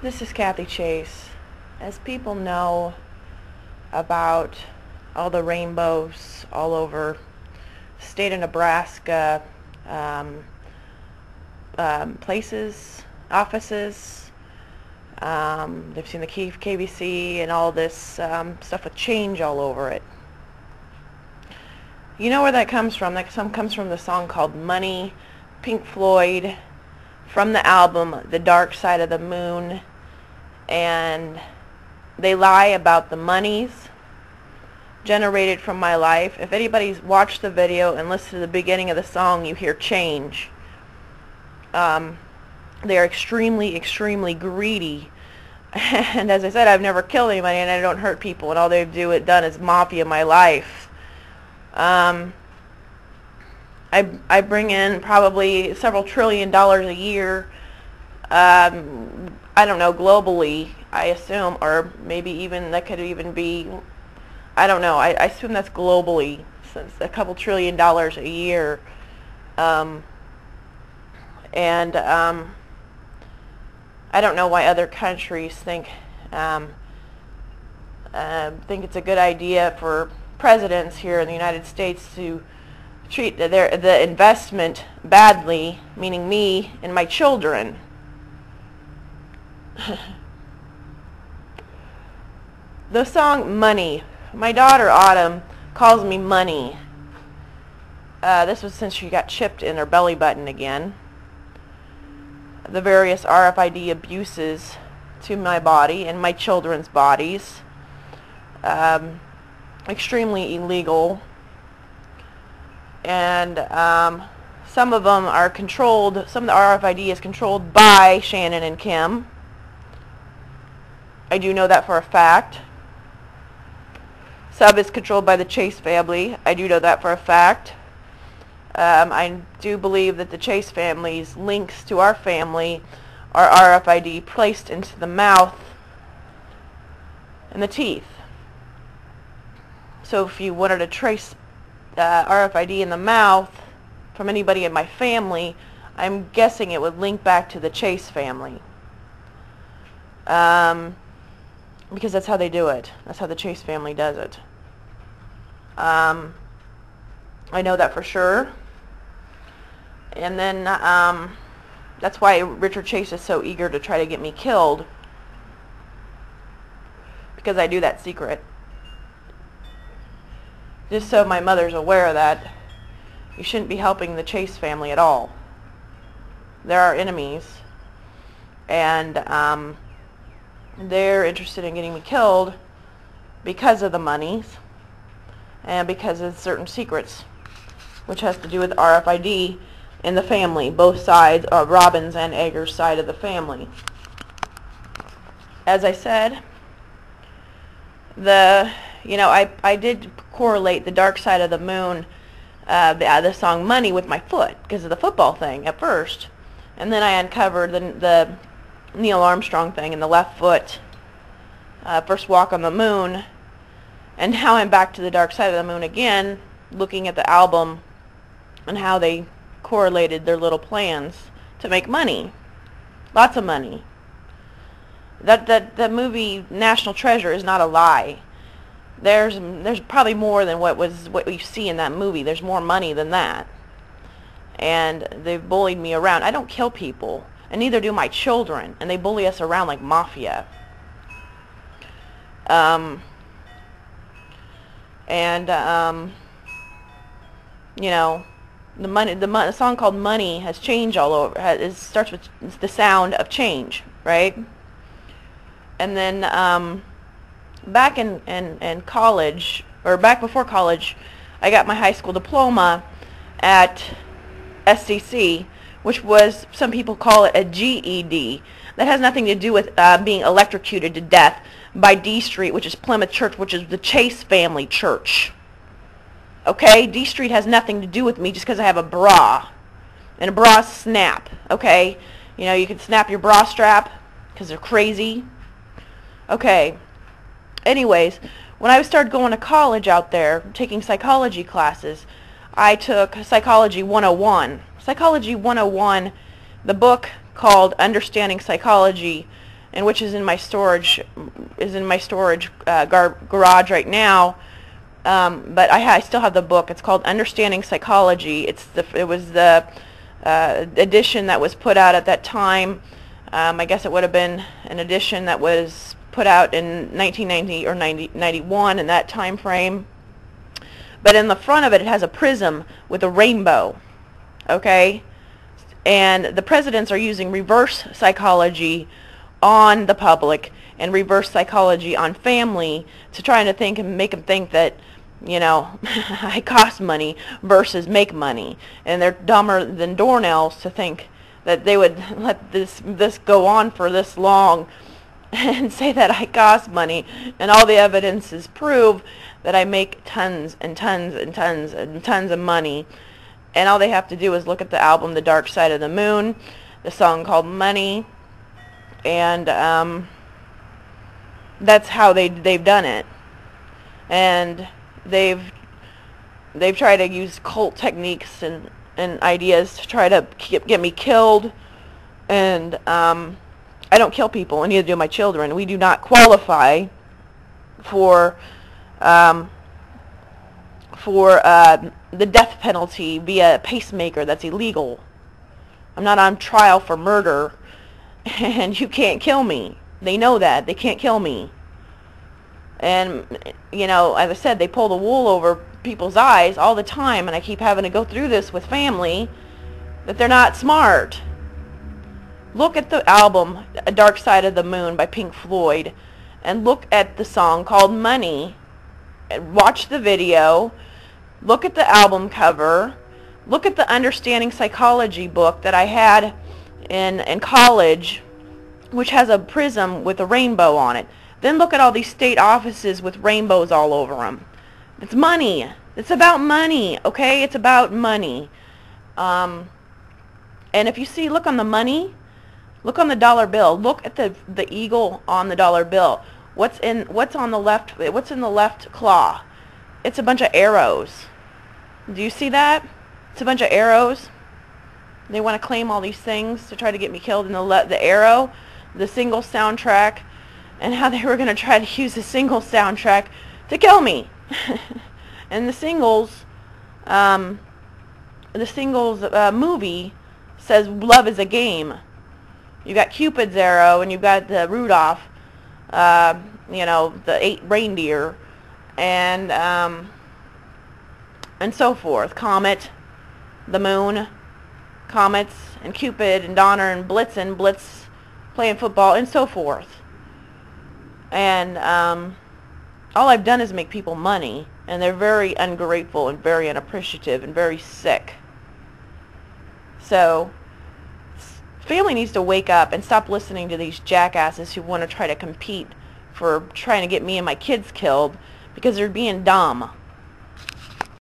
This is Kathy Chase. As people know about all the rainbows all over the state of Nebraska, places, offices, they've seen the KBC and all this stuff with change all over it. You know where that comes from? That comes from the song called Money, Pink Floyd, from the album The Dark Side of the Moon. And they lie about the monies generated from my life. If anybody's watched the video and listened to the beginning of the song, you hear change. They are extremely, extremely greedy. And as I said, I've never killed anybody and I don't hurt people, and all they've done is mafia my life. I bring in probably several $1 trillion a year. I don't know, globally, I assume, or maybe even that could even be, I don't know. I assume that's globally, since a couple $1 trillion a year. I don't know why other countries think it's a good idea for presidents here in the United States to treat the investment badly, meaning me and my children. The song Money. My daughter Autumn calls me Money. This was since she got chipped in her belly button again. The various RFID abuses to my body and my children's bodies. Extremely illegal. And some of them are controlled, some of the RFID is controlled by Shannon and Kim. I do know that for a fact. Some is controlled by the Chase family. I do know that for a fact. I do believe that the Chase family's links to our family are RFID placed into the mouth and the teeth. So if you wanted to trace RFID in the mouth from anybody in my family, I'm guessing it would link back to the Chase family. Because that's how they do it. That's how the Chase family does it. I know that for sure. And then that's why Richard Chase is so eager to try to get me killed, because I do that secret. Just so my mother's aware that you shouldn't be helping the Chase family at all. They're our enemies, and they're interested in getting me killed because of the monies and because of certain secrets, which has to do with RFID in the family, both sides, Robbins and Egger's side of the family. As I said, I did correlate the Dark Side of the Moon, the song Money, with my foot because of the football thing at first, and then I uncovered the Neil Armstrong thing in the left foot, first walk on the moon, and now I'm back to the Dark Side of the Moon again, looking at the album and how they correlated their little plans to make money, lots of money. That movie National Treasure is not a lie. There's probably more than what you see in that movie. There's more money than that, and they've bullied me around. I don't kill people, and neither do my children, and they bully us around like mafia. The song called Money has change all over. It starts with the sound of change, right? And then back in college, or back before college, I got my high school diploma at SCC, which was, some people call it a GED. That has nothing to do with being electrocuted to death by D Street, which is Plymouth Church, which is the Chase family church. Okay? D Street has nothing to do with me just because I have a bra. And a bra snap. Okay? You know, you can snap your bra strap because they're crazy. Okay. Anyways, when I started going to college out there, taking psychology classes, I took Psychology 101. Psychology 101, the book called Understanding Psychology, and which is in my storage garage right now. But I still have the book. It's called Understanding Psychology. It was the edition that was put out at that time. I guess it would have been an edition that was put out in 1990 or 91 in that time frame. But in the front of it, it has a prism with a rainbow. Okay? And the presidents are using reverse psychology on the public and reverse psychology on family to try to make them think that, you know, I cost money versus make money. And they're dumber than doornails to think that they would let this go on for this long and say that I cost money, and all the evidences prove that I make tons and tons and tons and tons of money. And all they have to do is look at the album The Dark Side of the Moon, the song called Money, and that's how they've done it. And they've tried to use cult techniques and ideas to try to get me killed. And I don't kill people, and neither do my children. We do not qualify for the death penalty via pacemaker. That's illegal. I'm not on trial for murder, and you can't kill me. They know that. They can't kill me. And, you know, as I said, they pull the wool over people's eyes all the time, and I keep having to go through this with family, that they're not smart. Look at the album A Dark Side of the Moon by Pink Floyd, and look at the song called Money, and watch the video, look at the album cover, look at the Understanding Psychology book that I had in college, which has a prism with a rainbow on it. Then look at all these state offices with rainbows all over them. It's money. It's about money, okay? It's about money. And if you see, look on the money, look on the dollar bill. Look at the eagle on the dollar bill. What's on the left? What's in the left claw? It's a bunch of arrows. Do you see that? It's a bunch of arrows. They want to claim all these things to try to get me killed. And the arrow, the single soundtrack, and how they were going to try to use the single soundtrack to kill me. And the singles movie says love is a game. You got Cupid's arrow, and you've got the Rudolph, you know, the 8 reindeer, and so forth. Comet, the moon, comets, and Cupid, and Donner, and Blitz playing football, and so forth. And all I've done is make people money, and they're very ungrateful and very unappreciative and very sick. So family needs to wake up and stop listening to these jackasses who want to try to compete for trying to get me and my kids killed, because they're being dumb.